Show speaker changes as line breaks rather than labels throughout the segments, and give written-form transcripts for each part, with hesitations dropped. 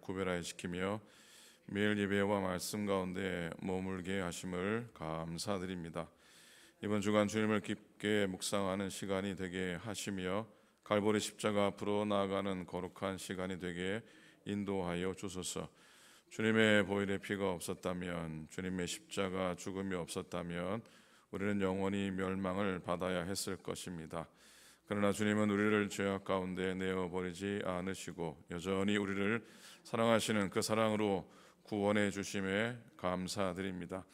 구별하여 지키며 매일 예배와 말씀 가운데 머물게 하심을 감사드립니다. 이번 주간 주님을 깊게 묵상하는 시간이 되게 하시며 갈보리 십자가 앞으로 나아가는 거룩한 시간이 되게 인도하여 주소서. 주님의 보혈의 피가 없었다면, 주님의 십자가 죽음이 없었다면 우리는 영원히 멸망을 받아야 했을 것입니다. 그러나 주님은 우리를 죄악 가운데 내어버리지 않으시고 여전히 우리를 사랑하시는 그 사랑으로 구원해 주심에 감사드립니다.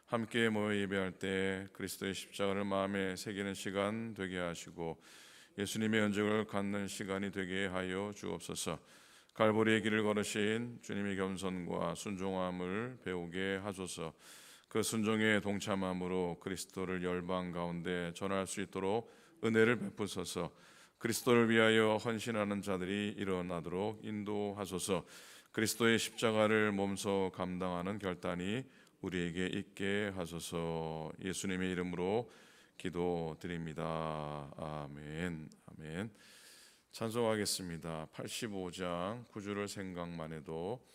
함께 모여 예배할 때 그리스도의 십자가를 마음에 새기는 시간 되게 하시고 예수님의 연적을 갖는 시간이 되게 하여 주옵소서. 갈보리의 길을 걸으신 주님의 겸손과 순종함을 배우게 하소서. 그 순종의 동참함으로 그리스도를 열방 가운데 전할 수 있도록 은혜를 베푸소서. 그리스도를 위하여 헌신하는 자들이 일어나도록 인도하소서. 그리스도의 십자가를 몸소 감당하는 결단이 우리에게 있게 하소서. 예수님의 이름으로 기도드립니다. 아멘. 아멘. 찬송하겠습니다. 85장 9주를 생각만 해도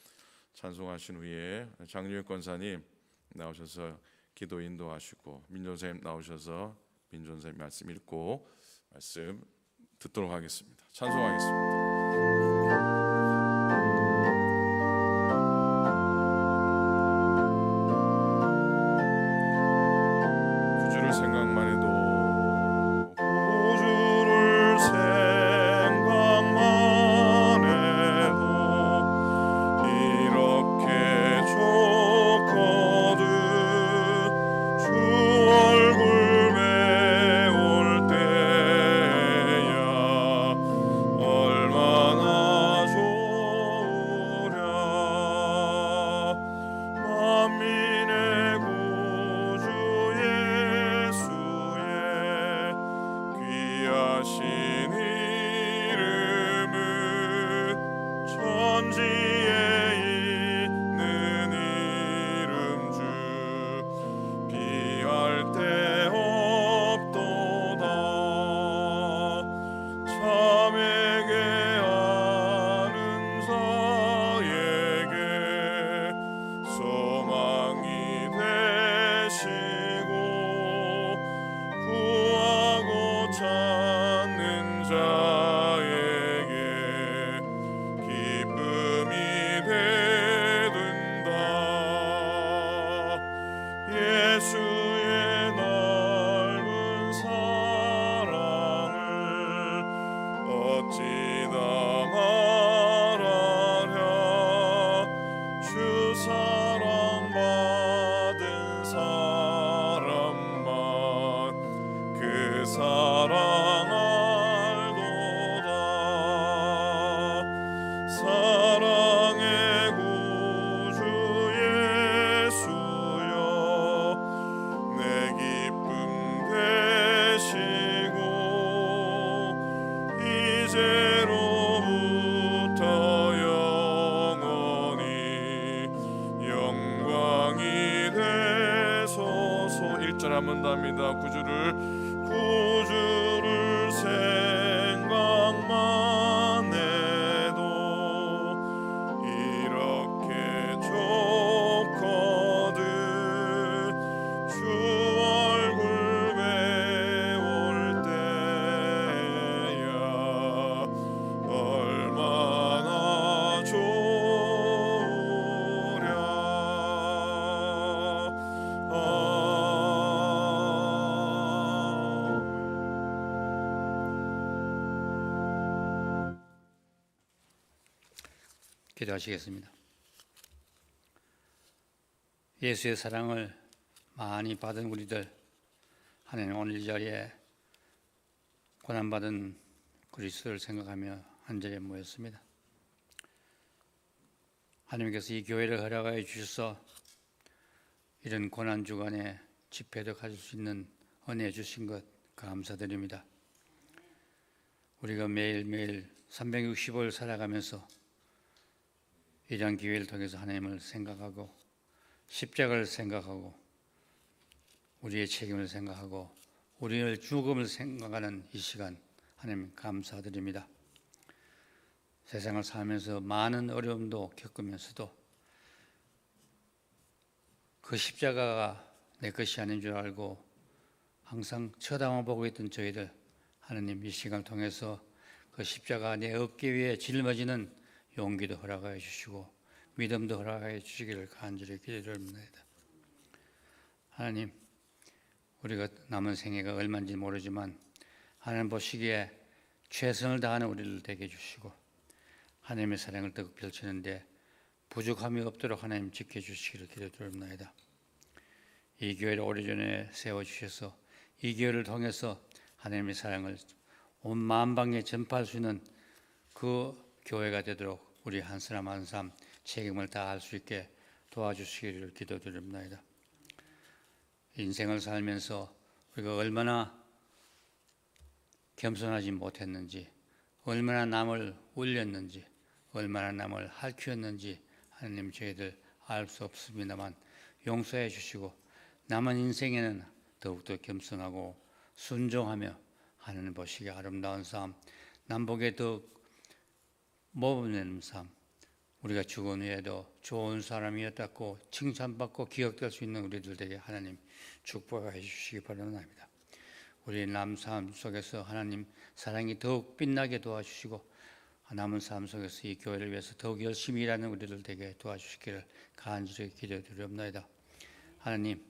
찬송하신 후에 장유혁 권사님 나오셔서 기도 인도하시고 민존쌤 나오셔서 민존쌤 말씀 읽고 말씀 듣도록 하겠습니다. 찬송하겠습니다. 한번 더 합니다. 구주를 생각만 해도 이렇게 좋거든. 주 얼굴 배울 때야 얼마나 좋으랴.
기도하시겠습니다. 예수의 사랑을 많이 받은 우리들, 하나님 오늘 이 자리에 고난받은 그리스도를 생각하며 한 자리에 모였습니다. 하나님께서 이 교회를 허락하여 주셔서 이런 고난 주간에 집회도 가질 수 있는 은혜 주신 것 감사드립니다. 우리가 매일매일 365일 살아가면서 이러한 기회를 통해서 하나님을 생각하고 십자가를 생각하고 우리의 책임을 생각하고 우리의 죽음을 생각하는 이 시간 하나님 감사드립니다. 세상을 살면서 많은 어려움도 겪으면서도 그 십자가가 내 것이 아닌 줄 알고 항상 쳐다보고 있던 저희들, 하나님 이 시간을 통해서 그 십자가 내 어깨 위에 짊어지는 용기도 허락하여 주시고 믿음도 허락하여 주시기를 간절히 기도드립니다. 하나님, 우리가 남은 생애가 얼마인지 모르지만 하나님 보시기에 최선을 다하는 우리를 되게 해주시고 하나님의 사랑을 더욱 펼치는데 부족함이 없도록 하나님 지켜주시기를 기도드립니다. 이 교회를 오래전에 세워주셔서 이 교회를 통해서 하나님의 사랑을 온 만방에 전파할 수 있는 그 교회가 되도록 우리 한 사람 한 사람 책임을 다할 수 있게 도와주시기를 기도드립니다. 인생을 살면서 우리가 얼마나 겸손하지 못했는지, 얼마나 남을 울렸는지, 얼마나 남을 할퀴었는지 하나님 저희들 알 수 없습니다만 용서해 주시고 남은 인생에는 더욱더 겸손하고 순종하며 하나님 보시기에 아름다운 삶, 남복에 더욱 모범되는 삶, 우리가 죽은 후에도 좋은 사람이었다고 칭찬받고 기억될 수 있는 우리들 되게 하나님 축복해 주시기 바랍니다. 우리 남 삶 속에서 하나님 사랑이 더욱 빛나게 도와주시고 남은 삶 속에서 이 교회를 위해서 더욱 열심히 일하는 우리들 되게 도와주시기를 간절히 기도드립니다. 하나님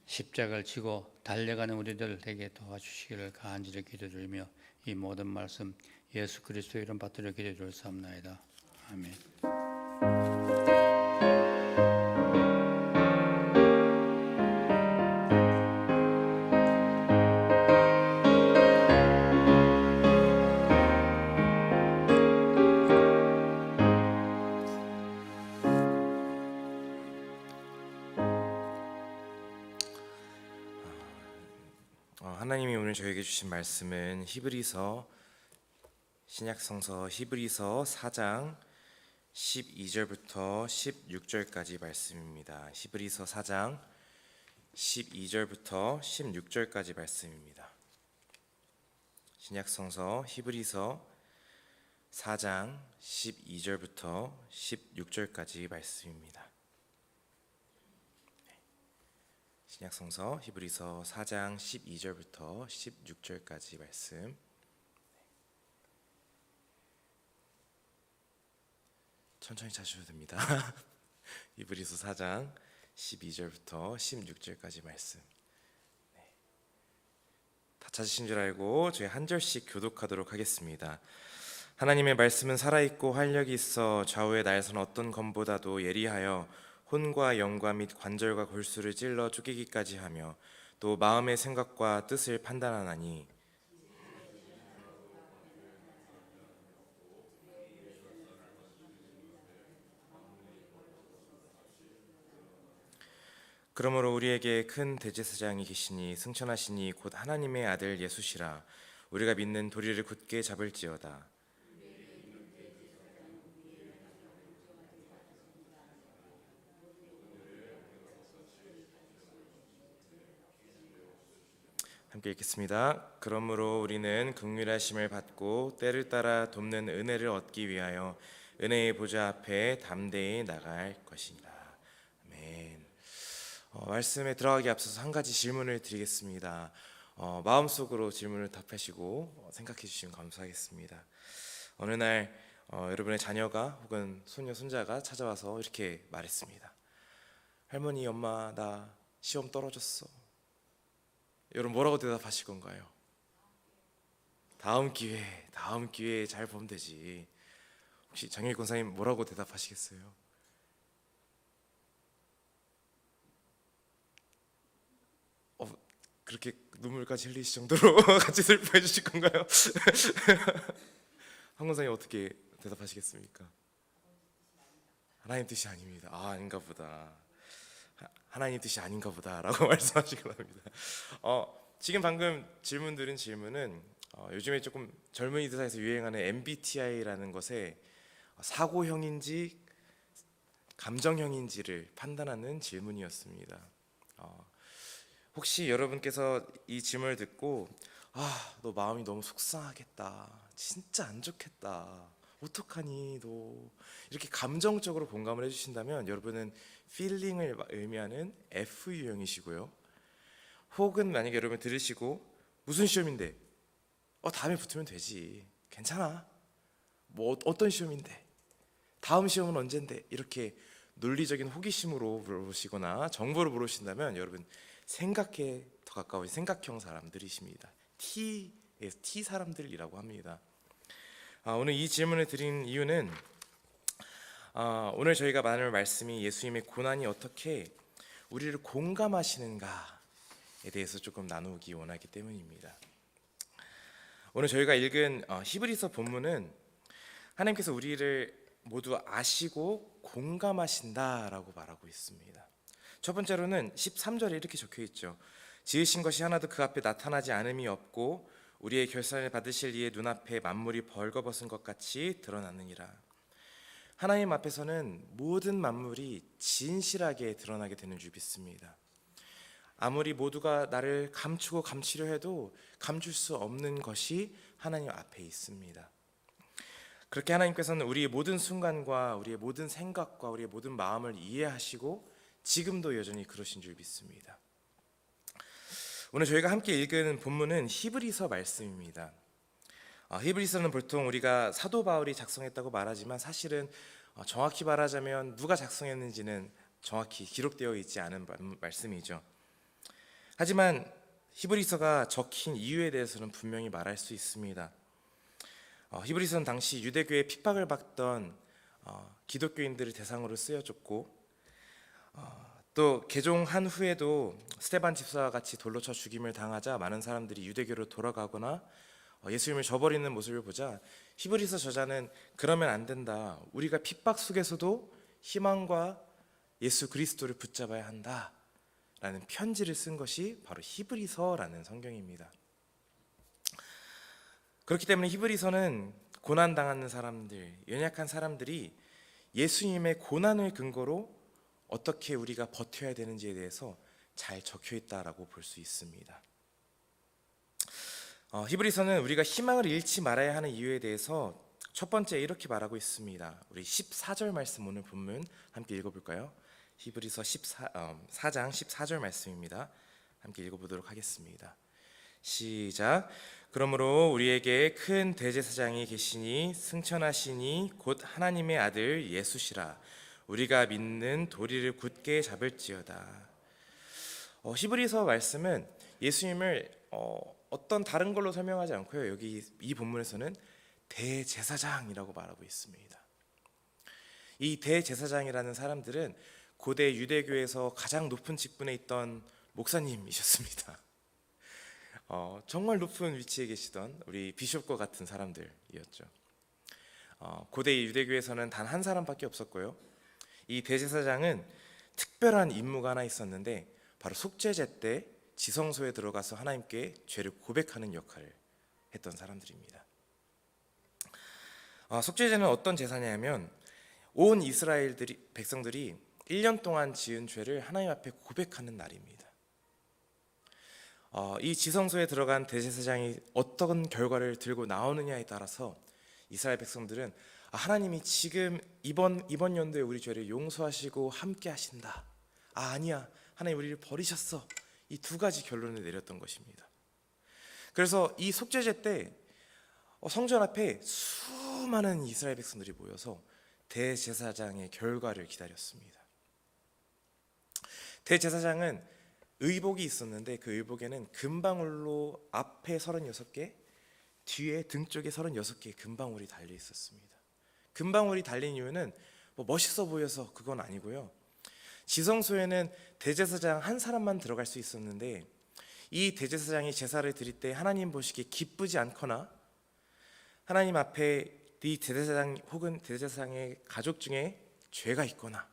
십자가를 지고 달려가는 우리들 되게 도와주시기를 간절히 기도드리며 이 모든 말씀 예수 그리스도의 이름 받들어 기도드렸사옵나이다. 아멘.
하나님이 오늘 저에게 주신 말씀은 히브리서 신약성서 히브리서 4장 12절부터 16절까지 말씀입니다. 히브리서 4장 12절부터 16절까지 말씀입니다. 신약성서 히브리서 4장 12절부터 16절까지 말씀입니다. 신약성서 히브리서 4장 12절부터 16절까지 말씀. 천천히 찾으셔도 됩니다. 히브리서 4장 12절부터 16절까지 말씀. 다 찾으신 줄 알고 저희 한 절씩 교독하도록 하겠습니다. 하나님의 말씀은 살아있고 활력이 있어 좌우의 날선 어떤 검보다도 예리하여 혼과 영과 및 관절과 골수를 찔러 쪼개기까지 하며 또 마음의 생각과 뜻을 판단하나니 그러므로 우리에게 큰 대제사장이 계시니 승천하시니 곧 하나님의 아들 예수시라. 우리가 믿는 도리를 굳게 잡을지어다. 함께 읽겠습니다. 그러므로 우리는 긍휼하심을 받고 때를 따라 돕는 은혜를 얻기 위하여 은혜의 보좌 앞에 담대히 나갈 것이니라. 아멘. 말씀에 들어가기 앞서서 한 가지 질문을 드리겠습니다. 마음속으로 질문을 답하시고 생각해 주시면 감사하겠습니다. 어느 날 여러분의 자녀가 혹은 손녀 손자가 찾아와서 이렇게 말했습니다. 할머니, 엄마, 나 시험 떨어졌어. 여러분 뭐라고 대답하실 건가요? 다음 기회에 잘 보면 되지. 혹시 장영익 권사님 뭐라고 대답하시겠어요? 그렇게 눈물까지 흘리실 정도로 같이 슬퍼해 주실 건가요? 한 권사님 어떻게 대답하시겠습니까? 하나님 뜻이 아닙니다. 아닌가 보다. 하나님 뜻이 아닌가 보다라고 말씀하시기 바랍니다. 지금 방금 질문들은 요즘에 조금 젊은이들 사이에서 유행하는 MBTI라는 것에 사고형인지 감정형인지를 판단하는 질문이었습니다. 혹시 여러분께서 이 질문을 듣고 너 마음이 너무 속상하겠다, 진짜 안 좋겠다, 어떡하니 너 이렇게 감정적으로 공감을 해주신다면 여러분은 feeling을 의미하는 F 유형이시고요. 혹은 만약에 여러분 들으시고 무슨 시험인데? 다음에 붙으면 되지. 괜찮아. 뭐 어떤 시험인데? 다음 시험은 언젠데? 이렇게 논리적인 호기심으로 물어보시거나 정보를 물으신다면 여러분 생각에 더 가까운 생각형 사람들이십니다. T 사람들이라고 합니다. 오늘 이 질문을 드린 이유는 오늘 저희가 나눌 말씀이 예수님의 고난이 어떻게 우리를 공감하시는가에 대해서 조금 나누기 원하기 때문입니다. 오늘 저희가 읽은 히브리서 본문은 하나님께서 우리를 모두 아시고 공감하신다라고 말하고 있습니다. 첫 번째로는 13절에 이렇게 적혀 있죠. 지으신 것이 하나도 그 앞에 나타나지 않음이 없고 우리의 결산을 받으실 이의 눈앞에 만물이 벌거벗은 것 같이 드러나느니라. 하나님 앞에서는 모든 만물이 진실하게 드러나게 되는 줄 믿습니다. 아무리 모두가 나를 감추고 감추려 해도 감출 수 없는 것이 하나님 앞에 있습니다. 그렇게 하나님께서는 우리의 모든 순간과 우리의 모든 생각과 우리의 모든 마음을 이해하시고 지금도 여전히 그러신 줄 믿습니다. 오늘 저희가 함께 읽은 본문은 히브리서 말씀입니다. 히브리서는 보통 우리가 사도 바울이 작성했다고 말하지만 사실은 정확히 말하자면 누가 작성했는지는 정확히 기록되어 있지 않은 말씀이죠. 하지만 히브리서가 적힌 이유에 대해서는 분명히 말할 수 있습니다. 히브리서는 당시 유대교의 핍박을 받던 기독교인들을 대상으로 쓰여졌고 또 개종한 후에도 스데반 집사와 같이 돌로 쳐 죽임을 당하자 많은 사람들이 유대교로 돌아가거나 예수님을 저버리는 모습을 보자 히브리서 저자는 그러면 안 된다. 우리가 핍박 속에서도 희망과 예수 그리스도를 붙잡아야 한다라는 편지를 쓴 것이 바로 히브리서라는 성경입니다. 그렇기 때문에 히브리서는 고난당하는 사람들, 연약한 사람들이 예수님의 고난을 근거로 어떻게 우리가 버텨야 되는지에 대해서 잘 적혀 있다라고 볼 수 있습니다. 히브리서는 우리가 희망을 잃지 말아야 하는 이유에 대해서 첫 번째 이렇게 말하고 있습니다. 우리 14절 말씀 오늘 본문 함께 읽어볼까요? 히브리서 4장 14절 말씀입니다. 함께 읽어보도록 하겠습니다. 시작. 그러므로 우리에게 큰 대제사장이 계시니 승천하시니 곧 하나님의 아들 예수시라. 우리가 믿는 도리를 굳게 잡을지어다. 히브리서 말씀은 예수님을 어떤 다른 걸로 설명하지 않고요. 여기 이 본문에서는 대제사장이라고 말하고 있습니다. 이 대제사장이라는 사람들은 고대 유대교에서 가장 높은 직분에 있던 목사님이셨습니다. 정말 높은 위치에 계시던 우리 비숍과 같은 사람들이었죠. 고대 유대교에서는 단 한 사람밖에 없었고요. 이 대제사장은 특별한 임무가 하나 있었는데 바로 속죄제 때 지성소에 들어가서 하나님께 죄를 고백하는 역할을 했던 사람들입니다. 속죄제는 어떤 제사냐면 온 이스라엘 백성들이 1년 동안 지은 죄를 하나님 앞에 고백하는 날입니다. 이 지성소에 들어간 대제사장이 어떤 결과를 들고 나오느냐에 따라서 이스라엘 백성들은 하나님이 지금 이번 연도에 우리 죄를 용서하시고 함께 하신다. 아니야, 하나님 우리를 버리셨어. 이 두 가지 결론을 내렸던 것입니다. 그래서 이 속죄제 때 성전 앞에 수많은 이스라엘 백성들이 모여서 대제사장의 결과를 기다렸습니다. 대제사장은 의복이 있었는데 그 의복에는 금방울로 앞에 36개, 뒤에 등 쪽에 36개의 금방울이 달려 있었습니다. 금방울이 달린 이유는 멋있어 보여서 그건 아니고요. 지성소에는 대제사장 한 사람만 들어갈 수 있었는데 이 대제사장이 제사를 드릴 때 하나님 보시기에 기쁘지 않거나 하나님 앞에 이 대제사장 혹은 대제사장의 가족 중에 죄가 있거나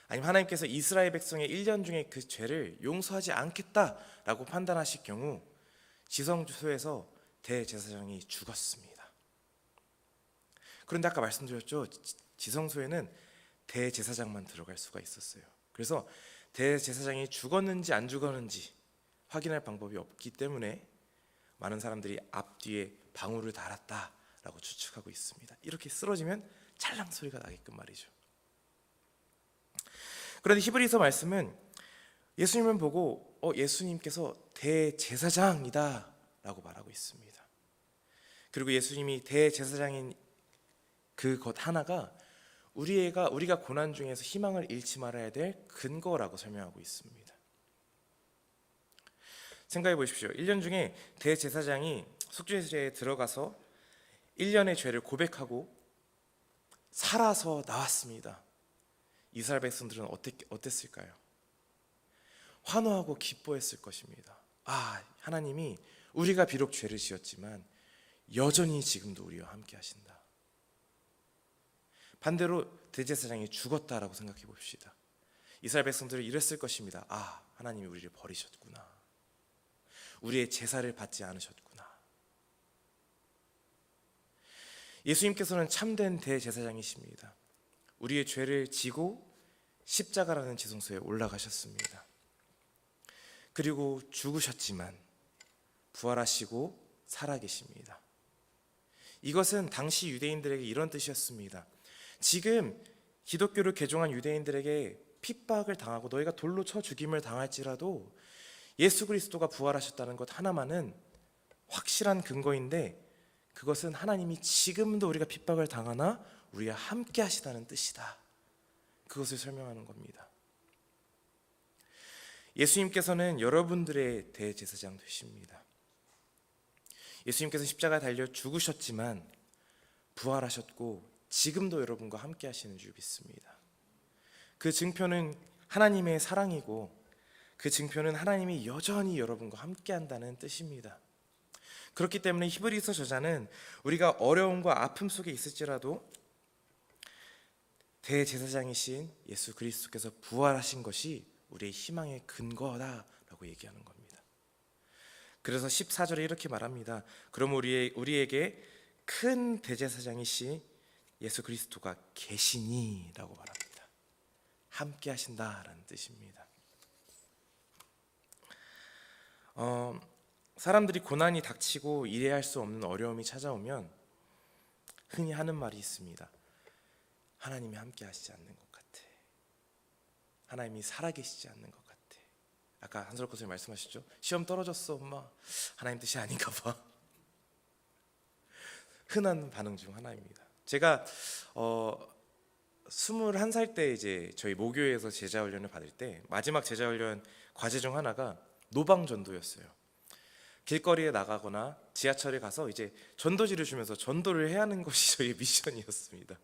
아니면 하나님께서 이스라엘 백성의 1년 중에 그 죄를 용서하지 않겠다라고 판단하실 경우 지성소에서 대제사장이 죽었습니다. 그런데 아까 말씀드렸죠. 지성소에는 대제사장만 들어갈 수가 있었어요. 그래서 대제사장이 죽었는지 안 죽었는지 확인할 방법이 없기 때문에 많은 사람들이 앞뒤에 방울을 달았다라고 라고 추측하고 있습니다. 이렇게 쓰러지면 찰랑 소리가 나게끔 말이죠. 그런데 히브리서 말씀은 예수님을 보고 예수님께서 대제사장이다 라고 말하고 있습니다. 그리고 예수님이 대제사장인 그것 하나가 우리가 고난 중에서 희망을 잃지 말아야 될 근거라고 설명하고 있습니다. 생각해 보십시오. 1년 중에 대제사장이 속죄제에 들어가서 1년의 죄를 고백하고 살아서 나왔습니다. 이스라엘 백성들은 어땠을까요? 환호하고 기뻐했을 것입니다. 하나님이 우리가 비록 죄를 지었지만 여전히 지금도 우리와 함께 하신다. 반대로 대제사장이 죽었다라고 생각해 봅시다. 이스라엘 백성들은 이랬을 것입니다. 하나님이 우리를 버리셨구나. 우리의 제사를 받지 않으셨구나. 예수님께서는 참된 대제사장이십니다. 우리의 죄를 지고 십자가라는 지성소에 올라가셨습니다. 그리고 죽으셨지만 부활하시고 살아계십니다. 이것은 당시 유대인들에게 이런 뜻이었습니다. 지금 기독교를 개종한 유대인들에게 핍박을 당하고 너희가 돌로 쳐 죽임을 당할지라도 예수 그리스도가 부활하셨다는 것 하나만은 확실한 근거인데, 그것은 하나님이 지금도 우리가 핍박을 당하나 우리와 함께 하시다는 뜻이다. 그것을 설명하는 겁니다. 예수님께서는 여러분들의 대제사장 되십니다. 예수님께서 십자가에 달려 죽으셨지만 부활하셨고 지금도 여러분과 함께 하시는 줄 믿습니다. 그 증표는 하나님의 사랑이고 그 증표는 하나님이 여전히 여러분과 함께 한다는 뜻입니다. 그렇기 때문에 히브리서 저자는 우리가 어려움과 아픔 속에 있을지라도 대제사장이신 예수 그리스도께서 부활하신 것이 우리의 희망의 근거다라고 얘기하는 겁니다. 그래서 14절에 이렇게 말합니다. 그럼 우리에게 큰 대제사장이신 예수 그리스도가 계시니 라고 말합니다. 함께 하신다라는 뜻입니다. 사람들이 고난이 닥치고 이해할 수 없는 어려움이 찾아오면 흔히 하는 말이 있습니다. 하나님이 함께 하시지 않는 것 같아. 하나님이 살아계시지 않는 것 같아. 아까 한솔 선생님 말씀하셨죠? 시험 떨어졌어 엄마. 하나님 뜻이 아닌가 봐. 흔한 반응 중 하나입니다. 제가 21살 때 이제 저희 모교에서 제자 훈련을 받을 때 마지막 제자 훈련 과제 중 하나가 노방 전도였어요. 길거리에 나가거나 지하철에 가서 이제 전도지를 주면서 전도를 해야 하는 것이 저희 미션이었습니다.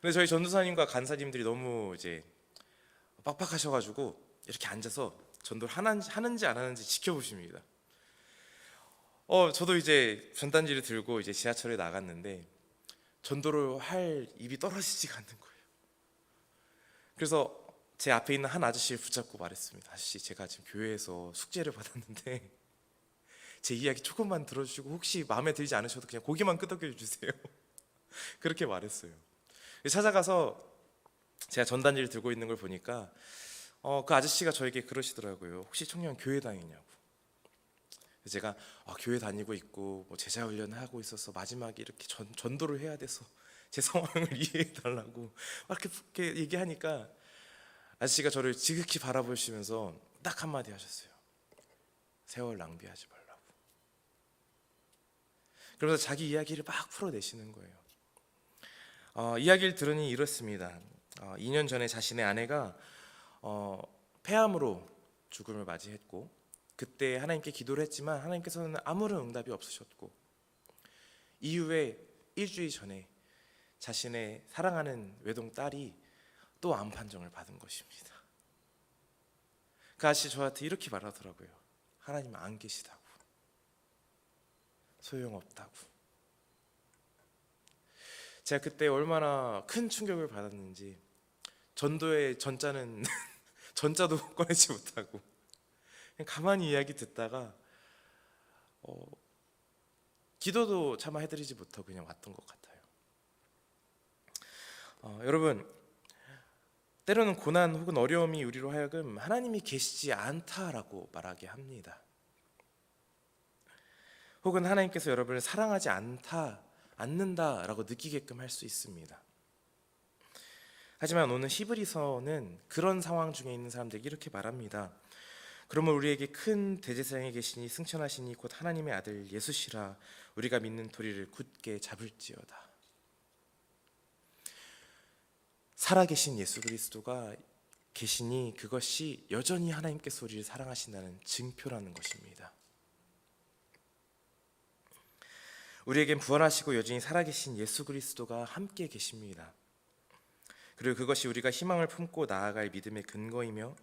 근데 저희 전도사님과 간사님들이 너무 이제 빡빡하셔가지고 이렇게 앉아서 전도를 하는지 안 하는지 지켜보십니다. 저도 이제 전단지를 들고 이제 지하철에 나갔는데 전도를 할 입이 떨어지지가 않는 거예요. 그래서 제 앞에 있는 한 아저씨를 붙잡고 말했습니다. 아저씨, 제가 지금 교회에서 숙제를 받았는데 제 이야기 조금만 들어주시고 혹시 마음에 들지 않으셔도 그냥 고기만 끄덕여 주세요. 그렇게 말했어요. 찾아가서 제가 전단지를 들고 있는 걸 보니까 그 아저씨가 저에게 그러시더라고요. 혹시 청년 교회 다니냐고. 제가 교회 다니고 있고 뭐 제자 훈련을 하고 있어서 마지막에 이렇게 전도를 해야 돼서 제 상황을 이해해 달라고 이렇게 얘기하니까 아저씨가 저를 지극히 바라보시면서 딱 한마디 하셨어요. 세월 낭비하지 말라고. 그러면서 자기 이야기를 막 풀어내시는 거예요. 이야기를 들으니 이렇습니다. 2년 전에 자신의 아내가 폐암으로 죽음을 맞이했고 그때 하나님께 기도를 했지만 하나님께서는 아무런 응답이 없으셨고 이후에 일주일 전에 자신의 사랑하는 외동딸이 또 암 판정을 받은 것입니다. 그 아저씨 저한테 이렇게 말하더라고요. 하나님 안 계시다고. 소용없다고. 제가 그때 얼마나 큰 충격을 받았는지 전도의 전자는 전자도 꺼내지 못하고 그냥 가만히 이야기 듣다가 기도도 차마 해드리지 못하고 그냥 왔던 것 같아요. 여러분, 때로는 고난 혹은 어려움이 우리로 하여금 하나님이 계시지 않다라고 말하게 합니다. 혹은 하나님께서 여러분을 사랑하지 않다 않는다라고 느끼게끔 할 수 있습니다. 하지만 오늘 히브리서는 그런 상황 중에 있는 사람들에게 이렇게 말합니다. 그러면 우리에게 큰 대제사장이 계시니 승천하시니 곧 하나님의 아들 예수시라. 우리가 믿는 도리를 굳게 잡을지어다. 살아계신 예수 그리스도가 계시니 그것이 여전히 하나님께서 우리를 사랑하신다는 증표라는 것입니다. 우리에겐 부활하시고 여전히 살아계신 예수 그리스도가 함께 계십니다. 그리고 그것이 우리가 희망을 품고 나아갈 믿음의 근거이며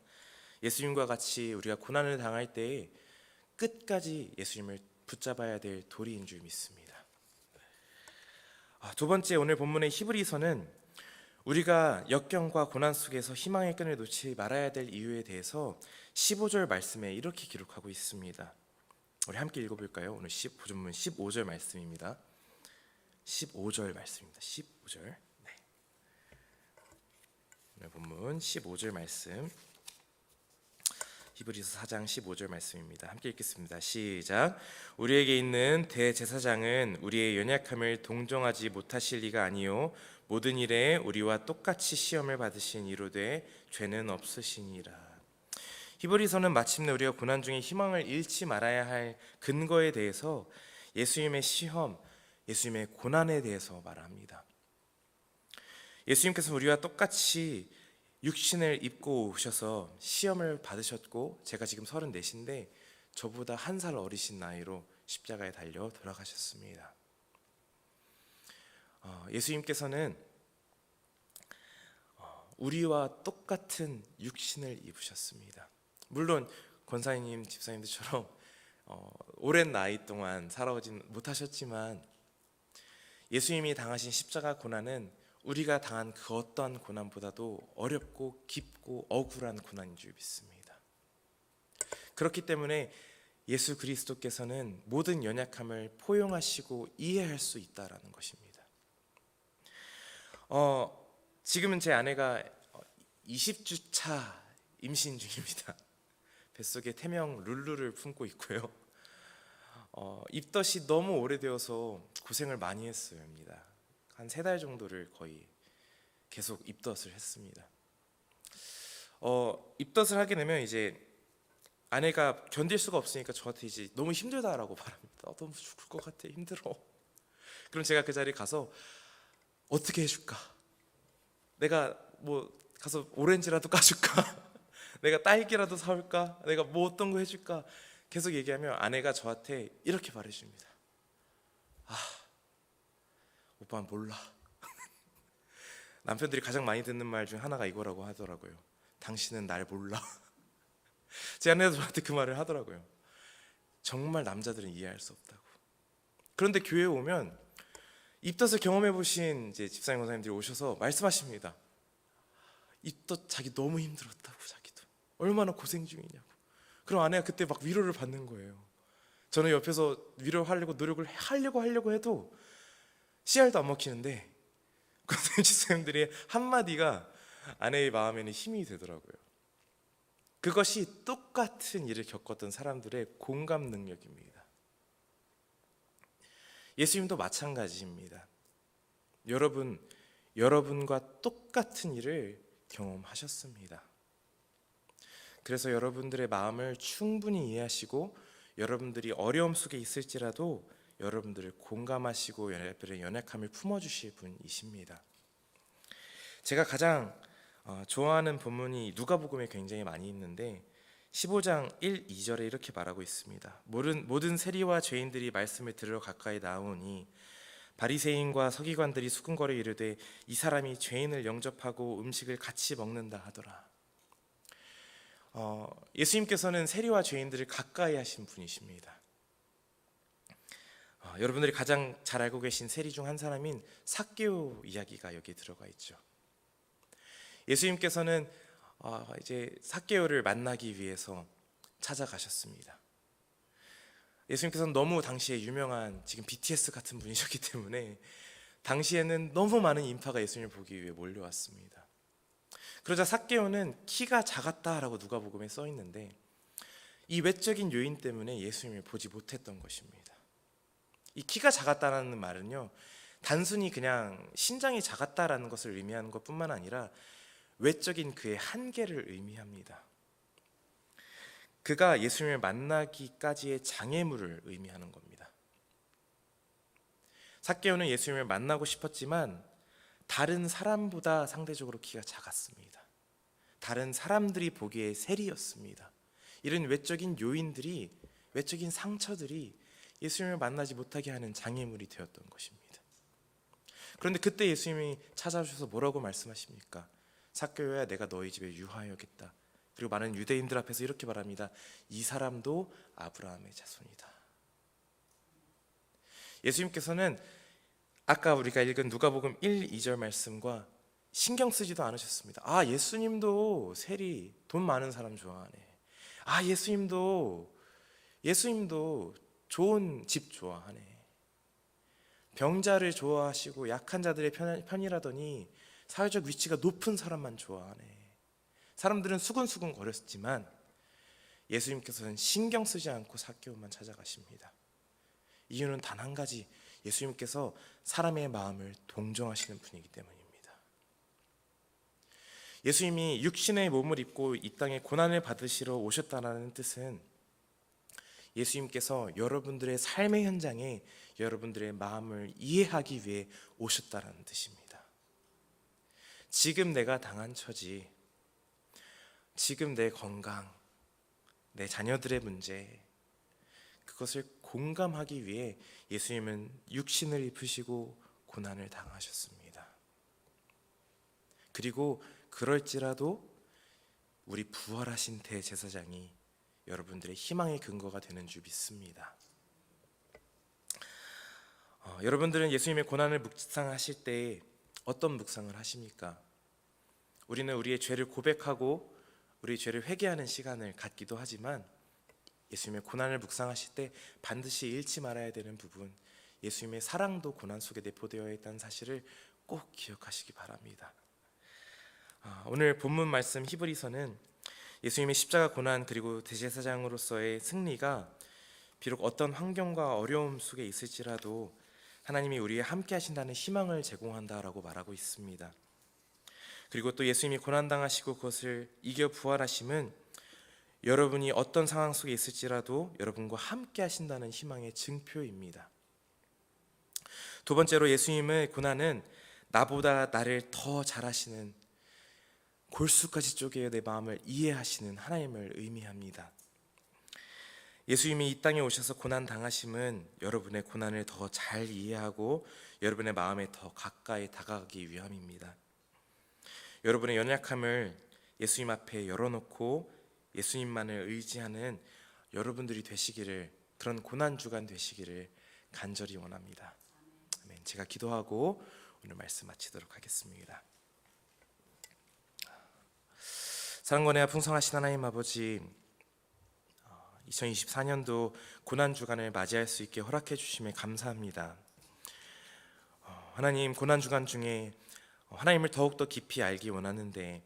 예수님과 같이 우리가 고난을 당할 때에 끝까지 예수님을 붙잡아야 될 도리인 줄 믿습니다. 두 번째, 오늘 본문의 히브리서는 우리가 역경과 고난 속에서 희망의 끈을 놓지 말아야 될 이유에 대해서 15절 말씀에 이렇게 기록하고 있습니다. 우리 함께 읽어볼까요? 오늘 본문 15절 말씀입니다. 15절 말씀입니다. 15절. 네. 오늘 본문 15절 말씀. 히브리서 4장 15절 말씀입니다. 함께 읽겠습니다. 시작. 우리에게 있는 대제사장은 우리의 연약함을 동정하지 못하실 리가 아니요 모든 일에 우리와 똑같이 시험을 받으신 이로되 죄는 없으시니라. 히브리서는 마침내 우리가 고난 중에 희망을 잃지 말아야 할 근거에 대해서 예수님의 시험, 예수님의 고난에 대해서 말합니다. 예수님께서 우리와 똑같이 육신을 입고 오셔서 시험을 받으셨고, 제가 지금 34인데 저보다 1살 어리신 나이로 십자가에 달려 돌아가셨습니다. 예수님께서는 우리와 똑같은 육신을 입으셨습니다. 물론 권사님, 집사님들처럼 오랜 나이 동안 살아오진 못하셨지만 예수님이 당하신 십자가 고난은 우리가 당한 그 어떠한 고난보다도 어렵고 깊고 억울한 고난인 줄 믿습니다. 그렇기 때문에 예수 그리스도께서는 모든 연약함을 포용하시고 이해할 수 있다라는 것입니다. 지금은 제 아내가 20주 차 임신 중입니다. 뱃속에 태명 룰루를 품고 있고요. 입덧이 너무 오래되어서 고생을 많이 했어요. 한 3달 정도를 거의 계속 입덧을 했습니다. 입덧을 하게 되면 이제 아내가 견딜 수가 없으니까 저한테 이제 너무 힘들다라고 말합니다. 너무 죽을 것 같아, 힘들어. 그럼 제가 그 자리에 가서 어떻게 해줄까? 내가 뭐 가서 오렌지라도 까줄까? 내가 딸기라도 사올까? 내가 뭐 어떤 거 해줄까? 계속 얘기하면 아내가 저한테 이렇게 말해줍니다. 오빠는 몰라. 남편들이 가장 많이 듣는 말 중 하나가 이거라고 하더라고요. 당신은 날 몰라. 제 아내도 저한테 그 말을 하더라고요. 정말 남자들은 이해할 수 없다고. 그런데 교회에 오면 입덧을 경험해 보신 이제 집사님 권사님들이 오셔서 말씀하십니다. 입덧 자기 너무 힘들었다고, 자기도 얼마나 고생 중이냐고. 그럼 아내가 그때 막 위로를 받는 거예요. 저는 옆에서 위로하려고 노력을 하려고 해도 씨알도 안 먹히는데 권사님 집사님들의 한마디가 아내의 마음에는 힘이 되더라고요. 그것이 똑같은 일을 겪었던 사람들의 공감 능력입니다. 예수님도 마찬가지입니다. 여러분과 똑같은 일을 경험하셨습니다. 그래서 여러분들의 마음을 충분히 이해하시고 여러분들이 어려움 속에 있을지라도 여러분들을 공감하시고 여러분들의 연약함을 품어주실 분이십니다. 제가 가장 좋아하는 본문이 누가복음에 굉장히 많이 있는데 15장 1, 2절에 이렇게 말하고 있습니다. 모든 세리와 죄인들이 말씀을 들으러 가까이 나오니 바리새인과 서기관들이 수군거려 이르되 이 사람이 죄인을 영접하고 음식을 같이 먹는다 하더라. 예수님께서는 세리와 죄인들을 가까이 하신 분이십니다. 여러분들이 가장 잘 알고 계신 세리 중 한 사람인 삭개오 이야기가 여기에 들어가 있죠. 예수님께서는 이제 삭개오를 만나기 위해서 찾아가셨습니다. 예수님께서는 너무 당시에 유명한 지금 BTS 같은 분이셨기 때문에 당시에는 너무 많은 인파가 예수님을 보기 위해 몰려왔습니다. 그러자 삭개오는 키가 작았다라고 누가복음에 써 있는데 이 외적인 요인 때문에 예수님을 보지 못했던 것입니다. 이 키가 작았다는 말은요, 단순히 그냥 신장이 작았다라는 것을 의미하는 것뿐만 아니라 외적인 그의 한계를 의미합니다. 그가 예수님을 만나기까지의 장애물을 의미하는 겁니다. 삭개오는 예수님을 만나고 싶었지만 다른 사람보다 상대적으로 키가 작았습니다. 다른 사람들이 보기에 세리였습니다. 이런 외적인 요인들이, 외적인 상처들이 예수님을 만나지 못하게 하는 장애물이 되었던 것입니다. 그런데 그때 예수님이 찾아오셔서 뭐라고 말씀하십니까? 삭개오야, 내가 너희 집에 유하여겠다. 그리고 많은 유대인들 앞에서 이렇게 말합니다. 이 사람도 아브라함의 자손이다. 예수님께서는 아까 우리가 읽은 누가복음 1, 2절 말씀과 신경 쓰지도 않으셨습니다. 아, 예수님도 세리, 돈 많은 사람 좋아하네. 아, 예수님도 좋은 집 좋아하네. 병자를 좋아하시고 약한 자들의 편이라더니 사회적 위치가 높은 사람만 좋아하네. 사람들은 수근수근 거렸지만 예수님께서는 신경 쓰지 않고 삭개오만 찾아가십니다. 이유는 단 한 가지, 예수님께서 사람의 마음을 동정하시는 분이기 때문입니다. 예수님이 육신의 몸을 입고 이 땅에 고난을 받으시러 오셨다는 뜻은 예수님께서 여러분들의 삶의 현장에 여러분들의 마음을 이해하기 위해 오셨다는 뜻입니다. 지금 내가 당한 처지, 지금 내 건강, 내 자녀들의 문제, 그것을 공감하기 위해 예수님은 육신을 입으시고 고난을 당하셨습니다. 그리고 그럴지라도 우리 부활하신 대제사장이 여러분들의 희망의 근거가 되는 줄 믿습니다. 여러분들은 예수님의 고난을 묵상하실 때 어떤 묵상을 하십니까? 우리는 우리의 죄를 고백하고 우리의 죄를 회개하는 시간을 갖기도 하지만 예수님의 고난을 묵상하실 때 반드시 잃지 말아야 되는 부분, 예수님의 사랑도 고난 속에 내포되어 있다는 사실을 꼭 기억하시기 바랍니다. 오늘 본문 말씀 히브리서는 예수님의 십자가 고난 그리고 대제사장으로서의 승리가 비록 어떤 환경과 어려움 속에 있을지라도 하나님이 우리와 함께 하신다는 희망을 제공한다라고 말하고 있습니다. 그리고 또 예수님이 고난당하시고 그것을 이겨 부활하심은 여러분이 어떤 상황 속에 있을지라도 여러분과 함께 하신다는 희망의 증표입니다. 두 번째로 예수님의 고난은 나보다 나를 더 잘 아시는, 골수까지 쪼개어 내 마음을 이해하시는 하나님을 의미합니다. 예수님이 이 땅에 오셔서 고난 당하심은 여러분의 고난을 더 잘 이해하고 여러분의 마음에 더 가까이 다가가기 위함입니다. 여러분의 연약함을 예수님 앞에 열어놓고 예수님만을 의지하는 여러분들이 되시기를, 그런 고난 주간 되시기를 간절히 원합니다. 아멘. 제가 기도하고 오늘 말씀 마치도록 하겠습니다. 사랑권의 풍성하신 하나님 아버지, 2024년도 고난 주간을 맞이할 수 있게 허락해 주심에 감사합니다. 하나님, 고난 주간 중에 하나님을 더욱더 깊이 알기 원하는데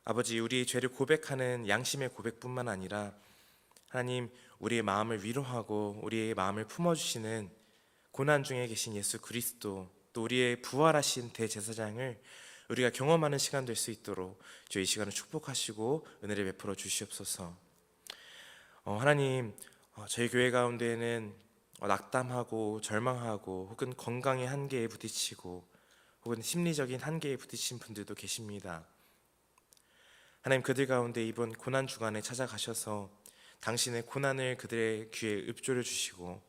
아버지, 우리의 죄를 고백하는 양심의 고백뿐만 아니라 하나님, 우리의 마음을 위로하고 우리의 마음을 품어주시는 고난 중에 계신 예수 그리스도, 또 우리의 부활하신 대제사장을 우리가 경험하는 시간 될 수 있도록 저희 이 시간을 축복하시고 은혜를 베풀어 주시옵소서. 하나님, 저희 교회 가운데에는 낙담하고 절망하고 혹은 건강의 한계에 부딪히고 혹은 심리적인 한계에 부딪힌 분들도 계십니다. 하나님, 그들 가운데 이번 고난 주간에 찾아가셔서 당신의 고난을 그들의 귀에 읊조려 주시고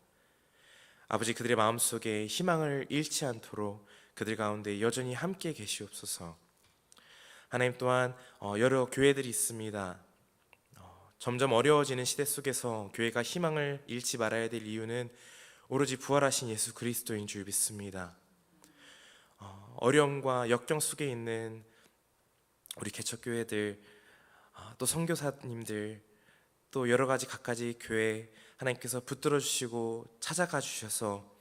아버지, 그들의 마음속에 희망을 잃지 않도록 그들 가운데 여전히 함께 계시옵소서. 하나님, 또한 여러 교회들이 있습니다. 점점 어려워지는 시대 속에서 교회가 희망을 잃지 말아야 될 이유는 오로지 부활하신 예수 그리스도인 줄 믿습니다. 어려움과 역경 속에 있는 우리 개척교회들, 또 선교사님들, 또 여러 가지 갖가지 교회 하나님께서 붙들어 주시고 찾아가 주셔서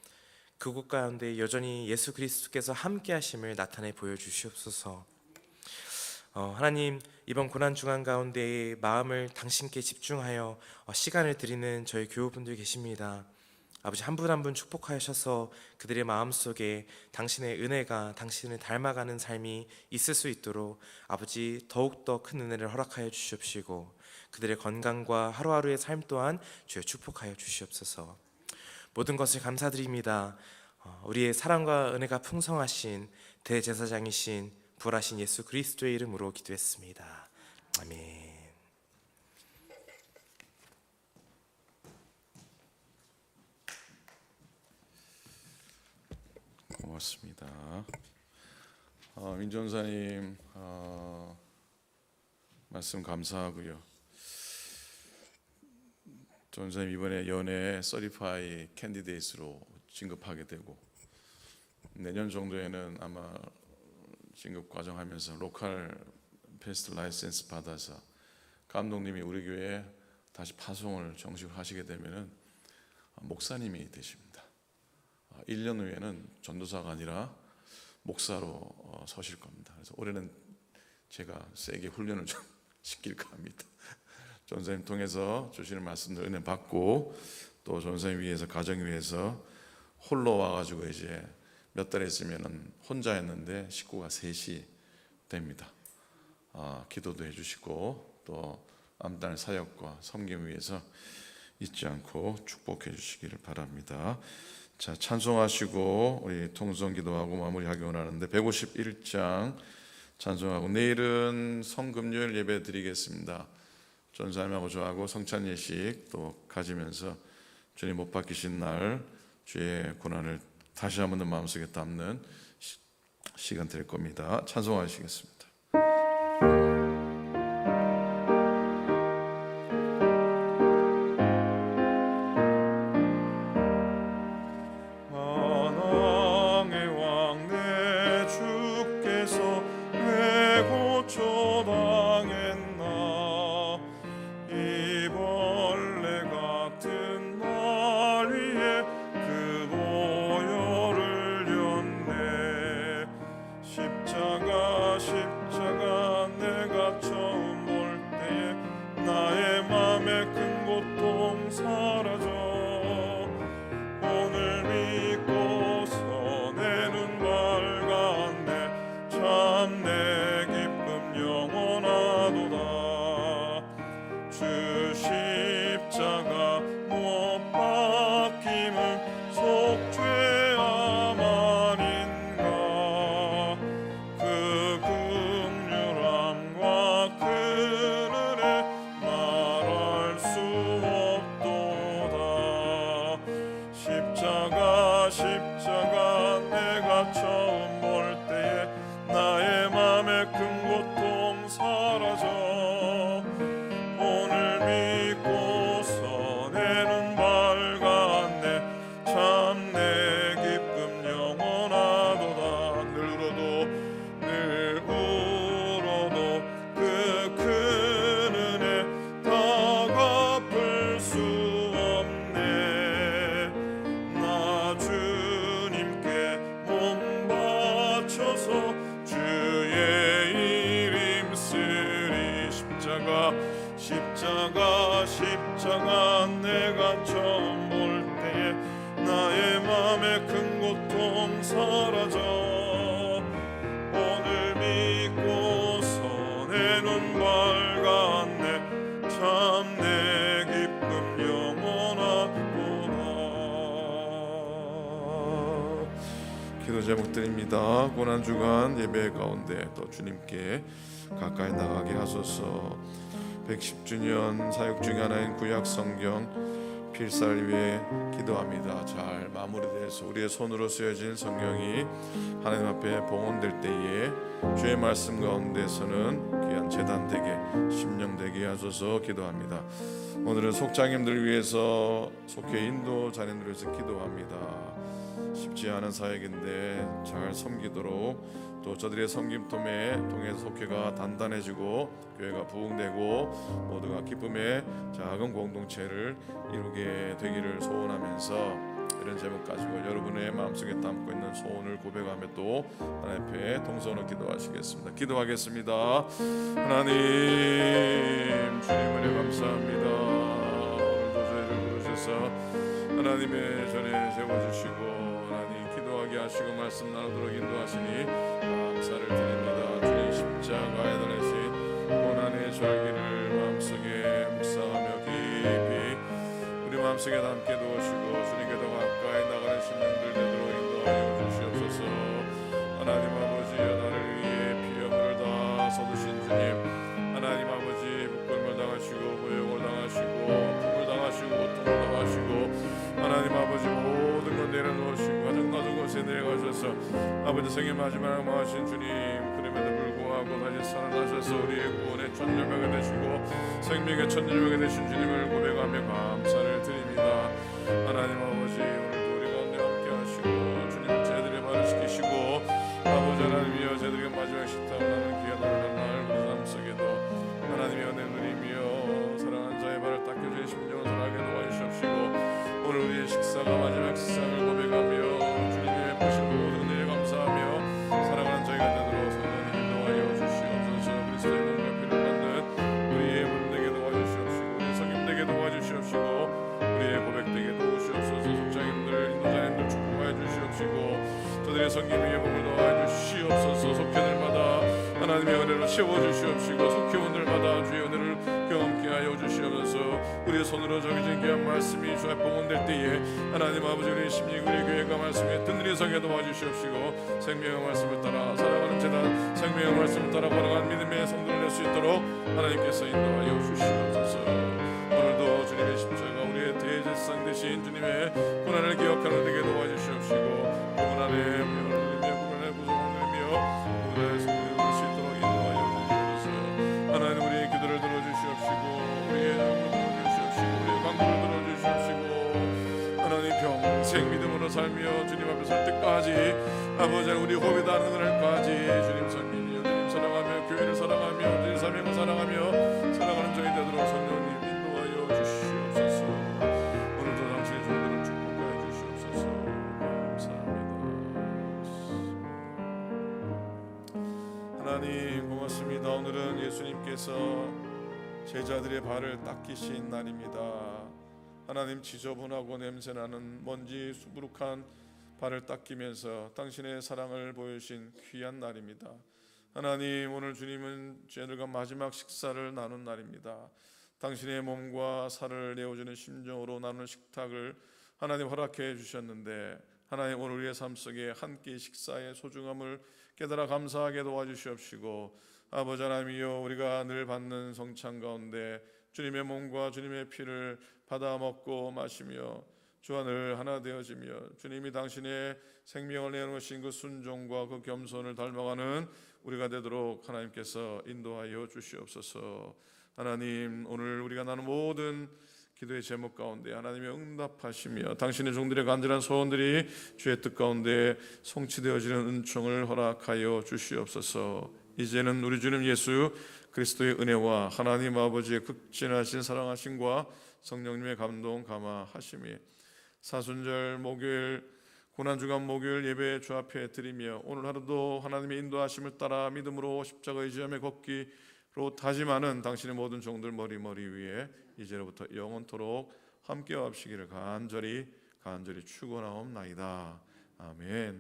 그곳 가운데 여전히 예수 그리스도께서 함께 하심을 나타내 보여주시옵소서. 하나님, 이번 고난 주간 가운데 마음을 당신께 집중하여 시간을 드리는 저희 교우분들 계십니다. 아버지 한 분 한 분 축복하셔서 그들의 마음속에 당신의 은혜가 당신을 닮아가는 삶이 있을 수 있도록 아버지 더욱더 큰 은혜를 허락하여 주시옵시고 그들의 건강과 하루하루의 삶 또한 주여 축복하여 주시옵소서. 모든 것을 감사드립니다. 우리의 사랑과 은혜가 풍성하신 대제사장이신 부활하신 예수 그리스도의 이름으로 기도했습니다. 아멘.
고맙습니다. 민전사님 말씀 감사하고요. 전사님 이번에 연예 서리파이 캔디데이트로 진급하게 되고 내년 정도에는 아마 진급 과정하면서 로컬 페스트 라이센스 받아서 감독님이 우리 교회에 다시 파송을 정식으로 하시게 되면은 목사님이 되십니다. 1년 후에는 전도사가 아니라 목사로 서실 겁니다. 그래서 올해는 제가 세게 훈련을 좀 시킬까 합니다. 전사님 통해서 주시는 말씀들 은혜 받고 또 전사님 위해서 가정 위해서 홀로 와가지고 이제 몇 달 있으면은 혼자 했는데 식구가 셋이 됩니다. 기도도 해주시고 또 암달 사역과 섬김 위해서 잊지 않고 축복해 주시기를 바랍니다. 자, 찬송하시고 우리 통성기도하고 마무리하기 원하는데 151장 찬송하고 내일은 성금요일 예배 드리겠습니다. 전사님하고 저하고 성찬 예식 또 가지면서 주님 못 박히신 날 주의 고난을 다시 한번 더 마음속에 담는 시간 될 겁니다. 찬송하시겠습니다. 십자가 내가 처음 볼 때에 나의 맘에 큰 고통 사라져 오늘 믿고서 내 눈 밝았네 참 내 기쁨 영원하도다 주 십자가 못 박힘은 속죄함 아닌가 그 긍휼함과 그 은혜 말할 수 없도다 십자가 내가 처음 볼 때에 나의 맘에 큰 고통 사라져 오늘 믿고서 내 눈 밝았네 참 내 기쁨 영원하도다 늘 울어도 그 큰 은혜 다 갚을 수 없네 나 주님께 몸 바쳐서 주의 이름 쓰리 십자가 내가 처음 볼 때에 나의 맘에 큰 고통 사라져 오늘 믿고서 내 눈 밝았네 참 내 기쁨 영원하도다 기도 제목 드립니다. 고난주간 예배 가운데 또 주님께 가까이 나가게 하소서 110주년 사역 중에 하나인 구약성경 필사를 위해 기도합니다. 잘 마무리돼서 우리의 손으로 쓰여진 성경이 하나님 앞에 봉헌될 때에 주의 말씀 가운데서는 귀한 제단 되게 심령 되게 하소서 기도합니다. 오늘은 속장님들 위해서 속회 인도 자녀들 위해서 기도합니다. 쉽지 않은 사역인데 잘 섬기도록 또 저들의 섬김통에 통해서 속회가 단단해지고 교회가 부흥되고 모두가 기쁨의 작은 공동체를 이루게 되기를 소원하면서 이런 제목 가지고 여러분의 마음속에 담고 있는 소원을 고백하며 또 하나님 앞에 동서로 기도하시겠습니다. 기도하겠습니다. 하나님 주님 은혜 감사합니다. 오늘도 저희를 부르셔서 하나님의 전에 세워주시고 하나님 기도하게 하시고 말씀 나누도록 인도하시니 감사를 드립니다. 주님 십자가에 달리신 고난의 절기를 마음속에 묵상하며 깊이 우리 마음속에 담게 두시고 주님께 더 가까이 나가는 심령들 되도록 인도하여 주시옵소서. 하나님 아버지 나를 위해 피흘을 다 쏟으신 주님, 하나님 아버지 북걸물 당하시고 고용을 당하시고 품을 당하시고 고통을 당하시고 하나님 아버지 모든 것 내려놓으시고 가장 낮은 곳에 내려가셔서 아버지 생애 마지막 망하신 주님, 그럼에도 불구하고 다시 살아나셔서 우리의 구원의 천녀명이 되시고 생명의 천녀명이 되신 주님을 고백하며 감사를 드립니다. 하나님 아버지 오늘도 우리 가운데 함께 하시고 주님 제들의 발을 지키시고 아버지 하나님이여 제들에게 마지막 식탁을 하는 귀한 오늘 날 우리 삶 속에도 하나님의 은혜 누리며 사랑하는 자의 발을 닦여주신 심령을 살아가게 도와주시옵시고 오늘 우리의 식사가 마지막 식상을 고백하며 주님의 보신 모든 은혜를 감사하며 사랑하는 저희가 되도록 성령님 인도하여 주시옵소서. 그리스도의 몸과 피를 받는 우리의 몸 되게 도와주시옵시고 우리 성님 되게 도와주시옵시고 우리의 고백 되게 도우시옵소서. 속장님들 인도자님들 축복하여 주시옵시고 저들의 성김 위에 몸을 도와주시옵소서. 속회들마다 하나님의 은혜로 채워주시옵시고 속회원들마다 주의 은혜를 경험케 하여 주시옵소서. 우리의 손으로 정해진 귀한 말씀이 주 앞에 봉헌될 때에 하나님 아버지 우리의 심리 우리의 교회가 말씀에 든든히 서게 도와주시옵시고 생명의 말씀을 따라 살아가는 재단 생명의 말씀을 따라 걸어가는 믿음의 성도를 낼 수 있도록 하나님께서 인도하여 주시옵소서. 오늘도 주님의 십자가 우리의 대제사장 되신 주님의 고난을 기억하는 되게 도와주시옵시고 고난의 명을 누리며 고난의 구속을 누리며 고난의 승리를 누릴 수 있도록 인도하여 주시옵소서. 하나님 우리의 기도를 들어주시옵시고 우리의 영을 들어주시옵시고 우리의 간구를 들어주시옵시고 하나님 평생 믿음으로 살며 주님 앞에 설 때까지 아버지 우리 호흡이 닿는 그날까지 주님 섬기며 주님 사랑하며 교회를 사랑하며 주님 사명을 사랑하며 살아가는 저희 되도록 성령님 인도하여 주시옵소서. 오늘도 당신의 종들을 축복하여 주시옵소서. 감사합니다. 하나님 고맙습니다. 오늘은 예수님께서 제자들의 발을 닦이신 날입니다. 하나님 지저분하고 냄새나는 먼지 수부룩한 발을 닦이면서 당신의 사랑을 보여주신 귀한 날입니다. 하나님 오늘 주님은 죄인들과 마지막 식사를 나눈 날입니다. 당신의 몸과 살을 내어주는 심정으로 나누는 식탁을 하나님 허락해 주셨는데 하나님 오늘 우리의 삶 속에 한 끼 식사의 소중함을 깨달아 감사하게 도와주시옵시고 아버지 하나님이여 우리가 늘 받는 성찬 가운데 주님의 몸과 주님의 피를 받아 먹고 마시며 주와 늘 하나 되어지며 주님이 당신의 생명을 내놓으신 그 순종과 그 겸손을 닮아가는 우리가 되도록 하나님께서 인도하여 주시옵소서. 하나님 오늘 우리가 나눈 모든 기도의 제목 가운데 하나님의 응답하시며 당신의 종들의 간절한 소원들이 주의 뜻 가운데 성취되어지는 은총을 허락하여 주시옵소서. 이제는 우리 주님 예수 그리스도의 은혜와 하나님 아버지의 극진하신 사랑하심과 성령님의 감동 감화하심이 사순절 목요일 고난주간 목요일 예배 주 앞에 드리며 오늘 하루도 하나님의 인도하심을 따라 믿음으로 십자가 의지하며 걷기로 다짐하는 당신의 모든 종들 머리 위에 이제로부터 영원토록 함께하시기를 간절히 축원하옵나이다. 아멘.